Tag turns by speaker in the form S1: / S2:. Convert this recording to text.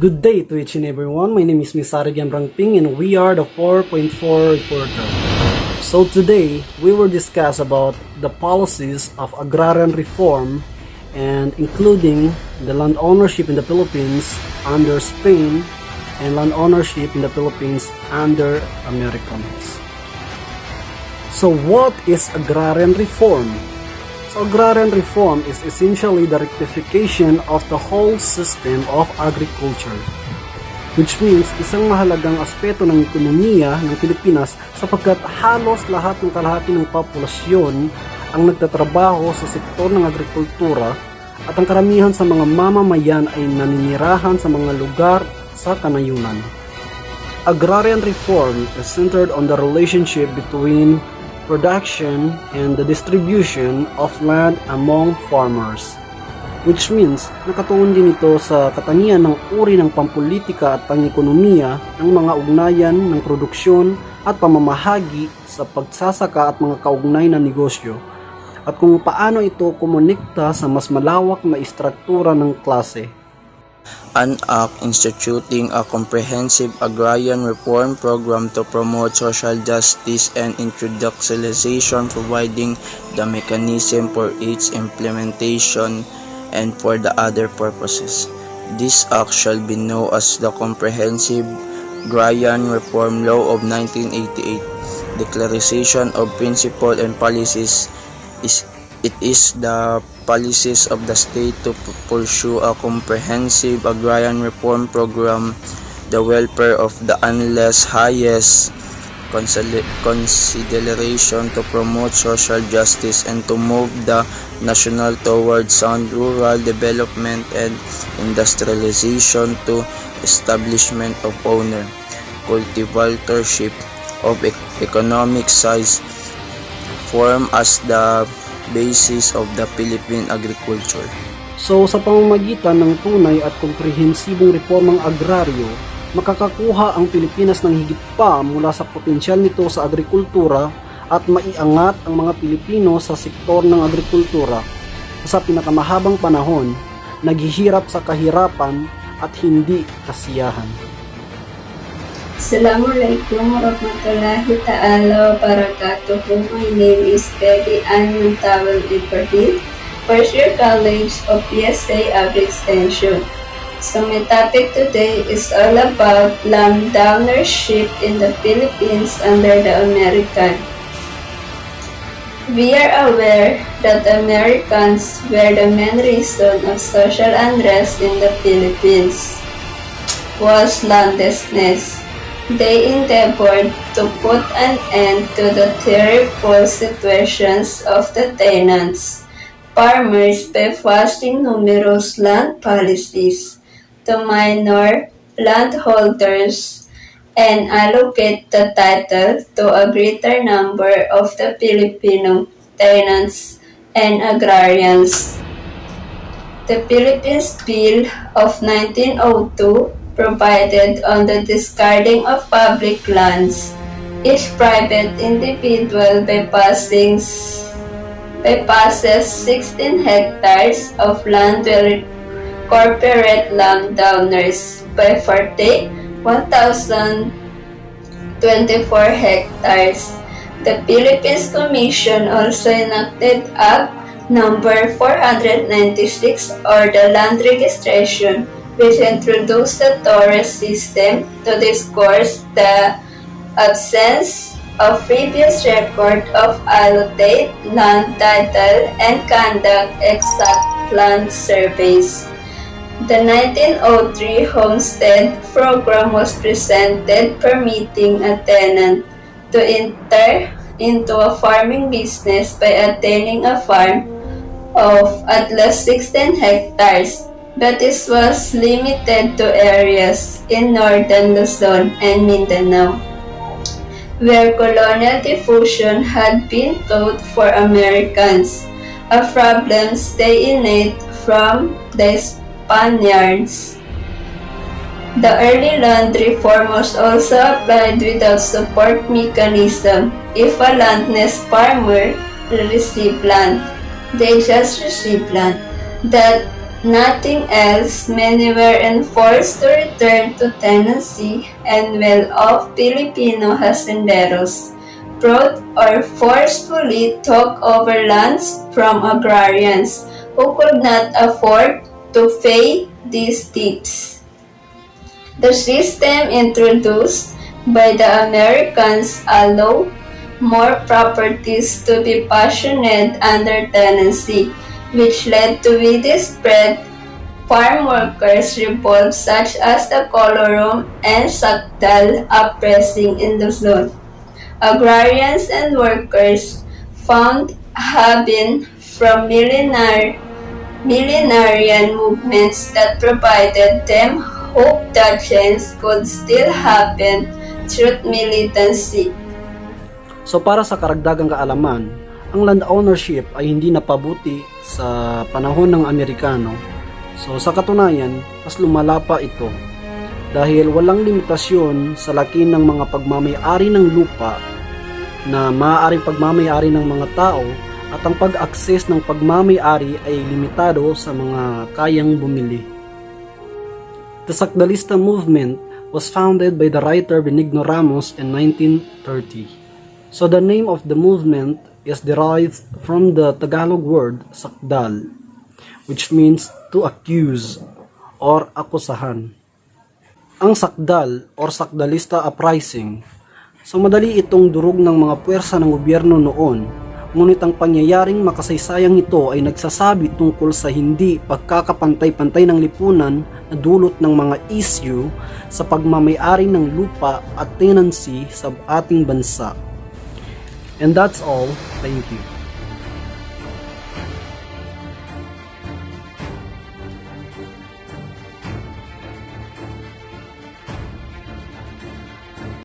S1: Good day to each and everyone. My name is Misare G and we are the 4.4 reporter. So today, we will discuss about the policies of agrarian reform and including the land ownership in the Philippines under Spain and land ownership in the Philippines under Americans. So what is agrarian reform? So agrarian reform is essentially the rectification of the whole system of agriculture, which means isang mahalagang aspeto ng ekonomiya ng Pilipinas sapagkat halos lahat ng kalahati ng populasyon ang nagtatrabaho sa sektor ng agrikultura at ang karamihan sa mga mamamayan ay naninirahan sa mga lugar sa kanayunan. Agrarian reform is centered on the relationship between production and the distribution of land among farmers, which means nakatuon din ito sa katangian ng uri ng pampolitika at pangekonomiya ng mga ugnayan ng produksyon at pamamahagi sa pagsasaka at mga kaugnay na negosyo, at kung paano ito kumonekta sa mas malawak na istruktura ng klase.
S2: An act instituting a comprehensive agrarian reform program to promote social justice and industrialization, providing the mechanism for its implementation and for the other purposes. This act shall be known as the Comprehensive Agrarian Reform Law of 1988. Declaration of Principles and Policies is the policies of the state to pursue a comprehensive agrarian reform program, the welfare of the unless highest consideration to promote social justice and to move the national towards sound rural development and industrialization to establishment of owner, cultivatorship of economic size form as the basis of the Philippine agriculture.
S1: So sa pamamagitan ng tunay at komprehensibong reformang agraryo, makakakuha ang Pilipinas ng higit pa mula sa potensyal nito sa agrikultura at maiangat ang mga Pilipino sa sektor ng agrikultura sa pinakamahabang panahon, naghihirap sa kahirapan at hindi kasiyahan.
S3: Assalamualaikum warahmatullahi ta'ala wabarakatuh. My name is Baby Untitled Ebrahim, first year college of PSA Agri Extension. So my topic today is all about landownership in the Philippines under the American. We are aware that Americans were the main reason of social unrest in the Philippines was landlessness. They endeavored to put an end to the terrible situations of the tenants, farmers by passing numerous land policies to minor landholders and allocate the title to a greater number of the Filipino tenants and agrarians. The Philippines Bill of 1902 provided on the discarding of public lands. Each private individual passes 16 hectares of land will corporate landowners by 1,024 hectares. The Philippines Commission also enacted Act number 496 or the Land Registration, which introduced the Torres system to discourse the absence of previous record of allotted land title and conduct exact land surveys. The 1903 Homestead Program was presented, permitting a tenant to enter into a farming business by attaining a farm of at least 16 hectares. But this was limited to areas in northern Luzon and Mindanao, where colonial diffusion had been taught for Americans, a problem they innate from the Spaniards. The early land reform was also applied without support mechanism. If a landless farmer received land, they just received land. That nothing else, many were enforced to return to tenancy, and well-off Filipino hacenderos brought or forcefully took over lands from agrarians who could not afford to pay these tips. The system introduced by the Americans allowed more properties to be passionate under tenancy, which led to widespread farm workers' revolts such as the Colorum and Sakdal uprising in Luzon. Agrarians and workers found haven from millenarian movements that provided them hope that change could still happen through militancy.
S1: So para sa karagdagang kaalaman, ang land ownership ay hindi napabuti sa panahon ng Amerikano. So sa katunayan, mas lumala pa ito dahil walang limitasyon sa laki ng mga pagmamay-ari ng lupa na maaaring pagmamay-ari ng mga tao, at ang pag-access ng pagmamay-ari ay limitado sa mga kayang bumili. The Sakdalista movement was founded by the writer Benigno Ramos in 1930. So the name of the movement is derived from the Tagalog word sakdal, which means to accuse or akusahan. Ang sakdal or Sakdalista uprising, so madali itong durog ng mga puwersa ng gobyerno noon, ngunit ang pangyayaring makasaysayang ito ay nagsasabi tungkol sa hindi pagkakapantay-pantay ng lipunan na dulot ng mga issue sa pagmamay-ari ng lupa at tenancy sa ating bansa. And that's all. Thank you.